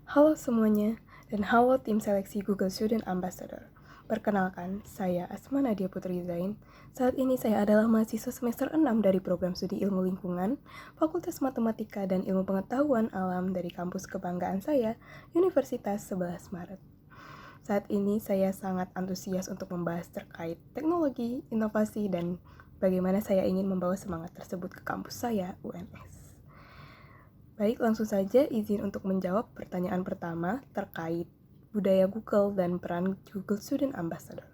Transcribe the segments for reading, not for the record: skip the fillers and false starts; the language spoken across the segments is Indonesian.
Halo semuanya, dan halo tim seleksi Google Student Ambassador. Perkenalkan, saya Asma Nadia Putri Zain. Saat ini saya adalah mahasiswa semester 6 dari program studi ilmu lingkungan, Fakultas Matematika dan Ilmu Pengetahuan Alam dari kampus kebanggaan saya, Universitas 11 Maret. Saat ini saya sangat antusias untuk membahas terkait teknologi, inovasi, dan bagaimana saya ingin membawa semangat tersebut ke kampus saya, UNS. Baik, langsung saja izin untuk menjawab pertanyaan pertama terkait budaya Google dan peran Google Student Ambassador.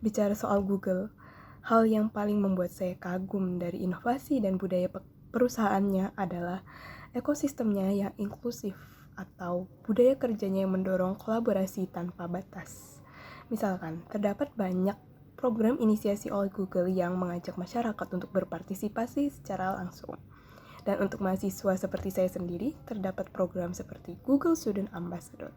Bicara soal Google, hal yang paling membuat saya kagum dari inovasi dan budaya perusahaannya adalah ekosistemnya yang inklusif atau budaya kerjanya yang mendorong kolaborasi tanpa batas. Misalkan, terdapat banyak program inisiasi oleh Google yang mengajak masyarakat untuk berpartisipasi secara langsung. Dan untuk mahasiswa seperti saya sendiri, terdapat program seperti Google Student Ambassador.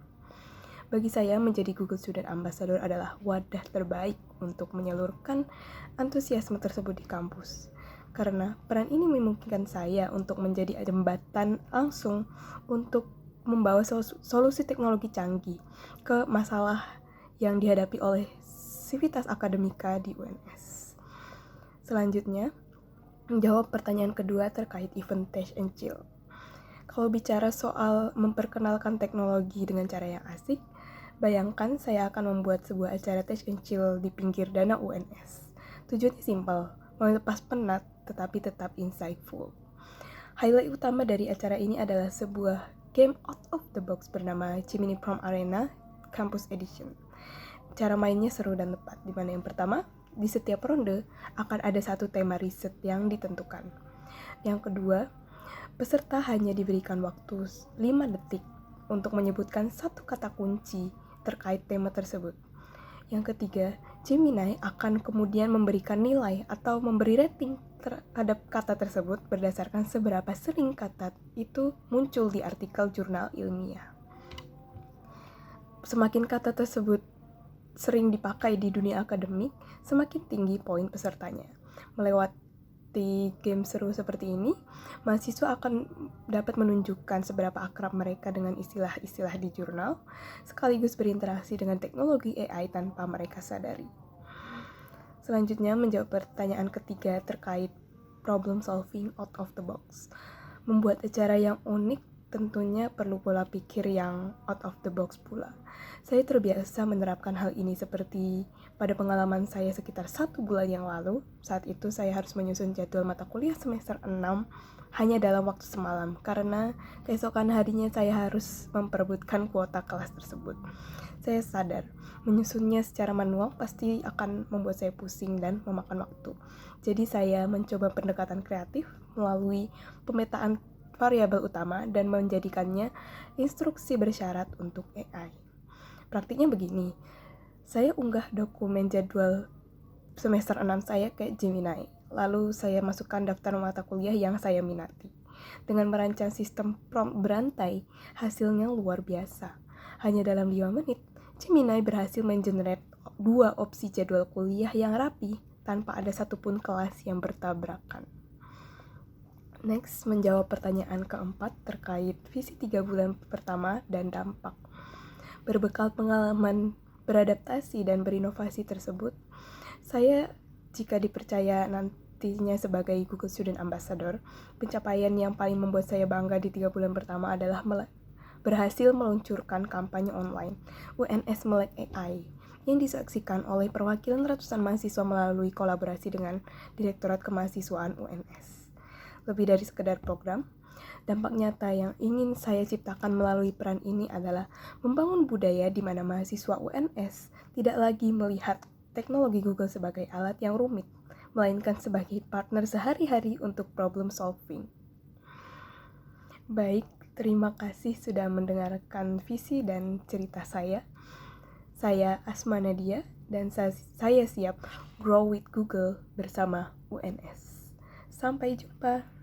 Bagi saya, menjadi Google Student Ambassador adalah wadah terbaik untuk menyalurkan antusiasme tersebut di kampus. Karena peran ini memungkinkan saya untuk menjadi jembatan langsung untuk membawa solusi teknologi canggih ke masalah yang dihadapi oleh sivitas akademika di UNS. Selanjutnya, menjawab pertanyaan kedua terkait event Test and Chill. Kalau bicara soal memperkenalkan teknologi dengan cara yang asik, bayangkan saya akan membuat sebuah acara Test and Chill di pinggir danau UNS. Tujuannya simpel, melepas penat tetapi tetap insightful. Highlight utama dari acara ini adalah sebuah game out of the box bernama Gemini Prom Arena Campus Edition. Cara mainnya seru dan tepat, di mana yang pertama, di setiap ronde akan ada satu tema riset yang ditentukan. Yang kedua, peserta hanya diberikan waktu 5 detik untuk menyebutkan satu kata kunci terkait tema tersebut. Yang ketiga, Gemini akan kemudian memberikan nilai atau memberi rating terhadap kata tersebut berdasarkan seberapa sering kata itu muncul di artikel jurnal ilmiah. Semakin kata tersebut sering dipakai di dunia akademik, semakin tinggi poin pesertanya. Melewati game seru seperti ini, mahasiswa akan dapat menunjukkan seberapa akrab mereka dengan istilah-istilah di jurnal, sekaligus berinteraksi dengan teknologi AI tanpa mereka sadari. Selanjutnya, menjawab pertanyaan ketiga terkait problem solving out of the box. Membuat acara yang unik tentunya perlu pola pikir yang out of the box pula. Saya terbiasa menerapkan hal ini seperti pada pengalaman saya sekitar 1 bulan yang lalu. Saat itu saya harus menyusun jadwal mata kuliah semester 6 hanya dalam waktu semalam karena keesokan harinya saya harus memperebutkan kuota kelas tersebut. Saya sadar, menyusunnya secara manual pasti akan membuat saya pusing dan memakan waktu. Jadi saya mencoba pendekatan kreatif melalui pemetaan variabel utama dan menjadikannya instruksi bersyarat untuk AI. Praktiknya begini, saya unggah dokumen jadwal semester 6 saya ke Gemini, lalu saya masukkan daftar mata kuliah yang saya minati. Dengan merancang sistem prompt berantai, hasilnya luar biasa. Hanya dalam 5 menit, Gemini berhasil mengenerate 2 opsi jadwal kuliah yang rapi tanpa ada satupun kelas yang bertabrakan. Next, menjawab pertanyaan keempat terkait visi 3 bulan pertama dan dampak. Berbekal pengalaman beradaptasi dan berinovasi tersebut, saya jika dipercaya nantinya sebagai Google Student Ambassador, pencapaian yang paling membuat saya bangga di 3 bulan pertama adalah berhasil meluncurkan kampanye online UNS Melek AI yang disaksikan oleh perwakilan ratusan mahasiswa melalui kolaborasi dengan Direktorat Kemahasiswaan UNS. Lebih dari sekedar program, dampak nyata yang ingin saya ciptakan melalui peran ini adalah membangun budaya di mana mahasiswa UNS tidak lagi melihat teknologi Google sebagai alat yang rumit, melainkan sebagai partner sehari-hari untuk problem solving. Baik, terima kasih sudah mendengarkan visi dan cerita saya. Saya Asma Nadia dan saya siap grow with Google bersama UNS. Sampai jumpa.